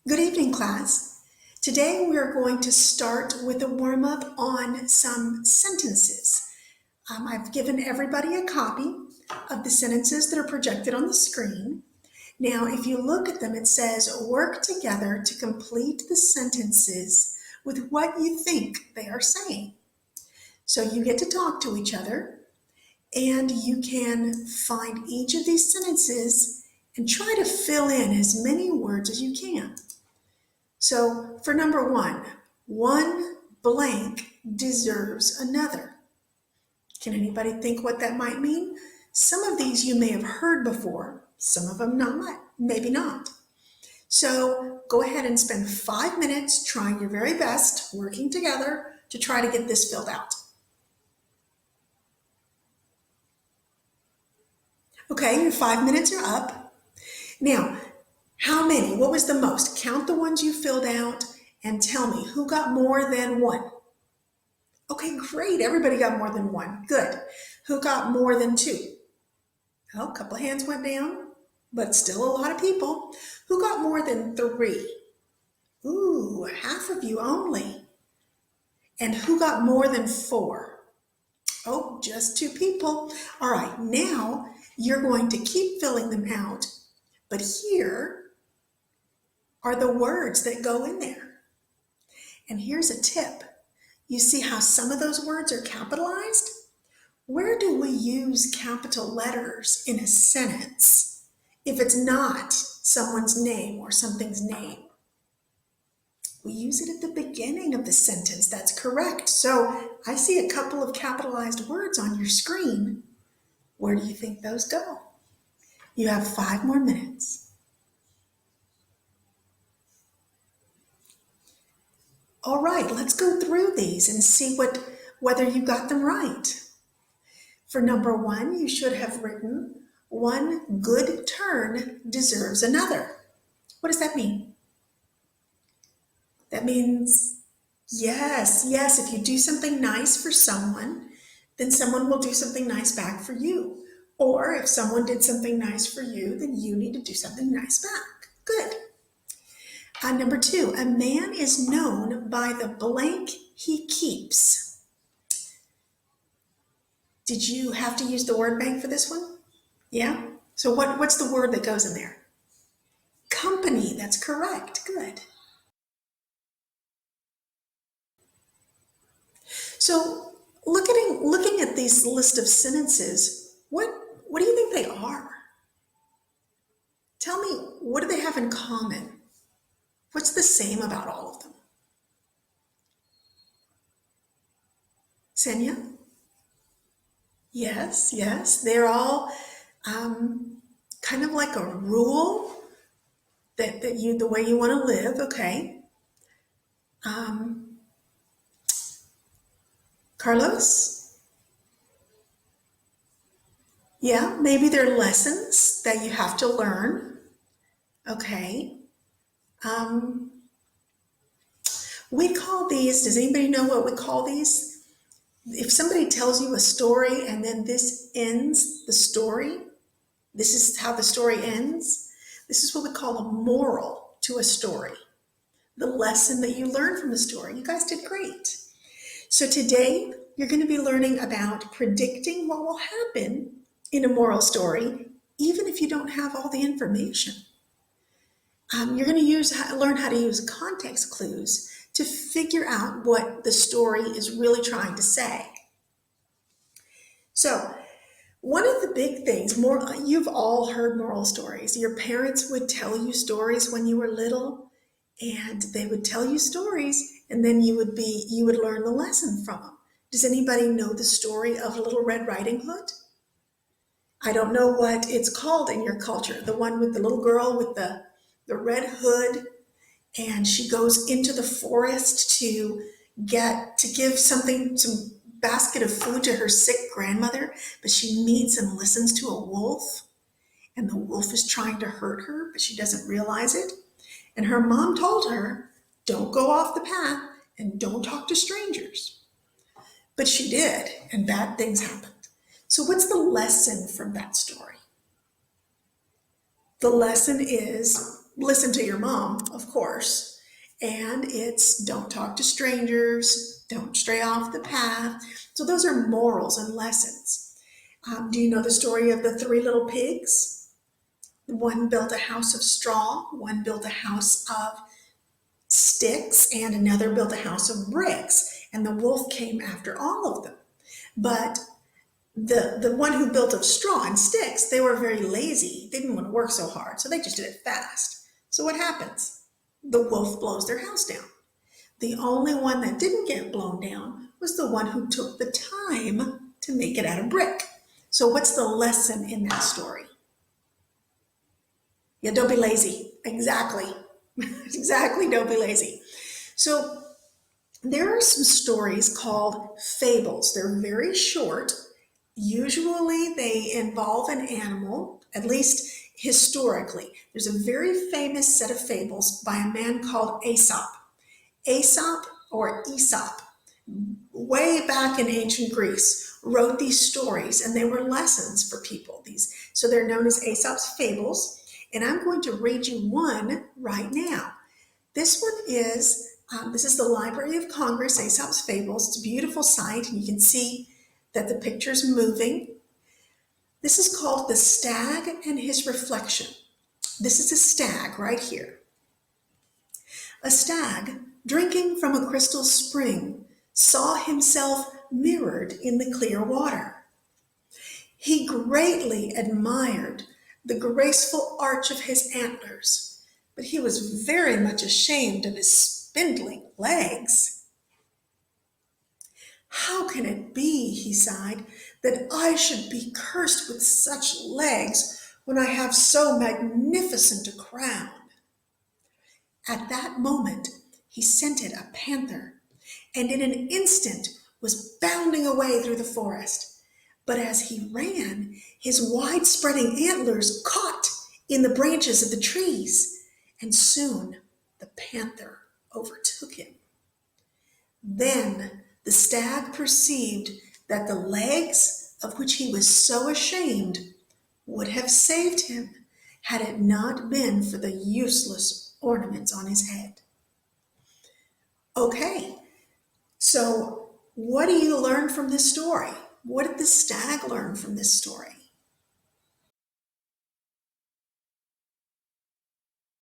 Good evening, class. Today we are going to start with a warm-up on some sentences. I've given everybody a copy of the sentences that are projected on the screen. Now, if you look at them, it says, work together to complete the sentences with what you think they are saying. So you get to talk to each other, and you can find each of these sentences and try to fill in as many words as you can. So for number one blank deserves another. Can anybody think what that might mean? Some of these you may have heard before, some of them not, maybe not. So go ahead and spend 5 minutes trying your very best, working together to try to get this filled out. Okay, your 5 minutes are up. Now, how many? What was the most? Count the ones you filled out and tell me who got more than one. Okay, great. Everybody got more than one. Good. Who got more than two? Oh, a couple of hands went down, but still a lot of people. Who got more than three? Ooh, half of you only. And who got more than four? Oh, just two people. All right, now you're going to keep filling them out, but here are the words that go in there. And here's a tip. You see how some of those words are capitalized? Where do we use capital letters in a sentence if it's not someone's name or something's name? We use it at the beginning of the sentence. That's correct. So I see a couple of capitalized words on your screen. Where do you think those go? You have 5 more minutes. All right, let's go through these and see whether you got them right. For number one, you should have written, one good turn deserves another. What does that mean? That means, yes, if you do something nice for someone, then someone will do something nice back for you. Or if someone did something nice for you, then you need to do something nice back. Good. Number two, a man is known by the blank he keeps. Did you have to use the word bank for this one? Yeah? So what's the word that goes in there? Company. That's correct. Good. So looking at these list of sentences, what do you think they are? Tell me, what do they have in common? What's the same about all of them? Senya? Yes. They're all kind of like a rule that you, the way you want to live, okay? Um, Carlos? Yeah, maybe they're lessons that you have to learn, okay? Um, we call these, does anybody know what we call these? If somebody tells you a story and then this ends the story, this is how the story ends, this is what we call a moral to a story. The lesson that you learn from the story. You guys did great. So today, you're going to be learning about predicting what will happen in a moral story, even if you don't have all the information. You're going to learn how to use context clues to figure out what the story is really trying to say. So, one of the big things, you've all heard moral stories. Your parents would tell you stories when you were little, and they would tell you stories, and then you would learn the lesson from them. Does anybody know the story of Little Red Riding Hood? I don't know what it's called in your culture. The one with the little girl with the red hood, and she goes into the forest to give some basket of food to her sick grandmother, but she meets and listens to a wolf, and the wolf is trying to hurt her, but she doesn't realize it. And her mom told her, don't go off the path and don't talk to strangers. But she did, and bad things happened. So what's the lesson from that story? The lesson is listen to your mom, of course. And it's don't talk to strangers, don't stray off the path. So those are morals and lessons. Do you know the story of the three little pigs? One built a house of straw, one built a house of sticks, and another built a house of bricks. And the wolf came after all of them. But the one who built of straw and sticks, they were very lazy. They didn't want to work so hard, so they just did it fast. So what happens? The wolf blows their house down. The only one that didn't get blown down was the one who took the time to make it out of brick. So what's the lesson in that story? Yeah, don't be lazy. Exactly. Exactly, don't be lazy. So there are some stories called fables. They're very short. Usually they involve an animal, at least historically. There's a very famous set of fables by a man called Aesop. Aesop or Aesop, way back in ancient Greece, wrote these stories, and they were lessons for people. So they're known as Aesop's fables, and I'm going to read you one right now. This one is this is the Library of Congress, Aesop's Fables. It's a beautiful site, and you can see that the picture's moving. This is called The Stag and His Reflection. This is a stag right here. A stag, drinking from a crystal spring, saw himself mirrored in the clear water. He greatly admired the graceful arch of his antlers, but he was very much ashamed of his spindling legs. How can it be, he sighed, that I should be cursed with such legs when I have so magnificent a crown? At that moment, he scented a panther, and in an instant was bounding away through the forest. But as he ran, his wide-spreading antlers caught in the branches of the trees, and soon the panther overtook him. Then the stag perceived that the legs, of which he was so ashamed, would have saved him had it not been for the useless ornaments on his head. Okay, so what do you learn from this story? What did the stag learn from this story?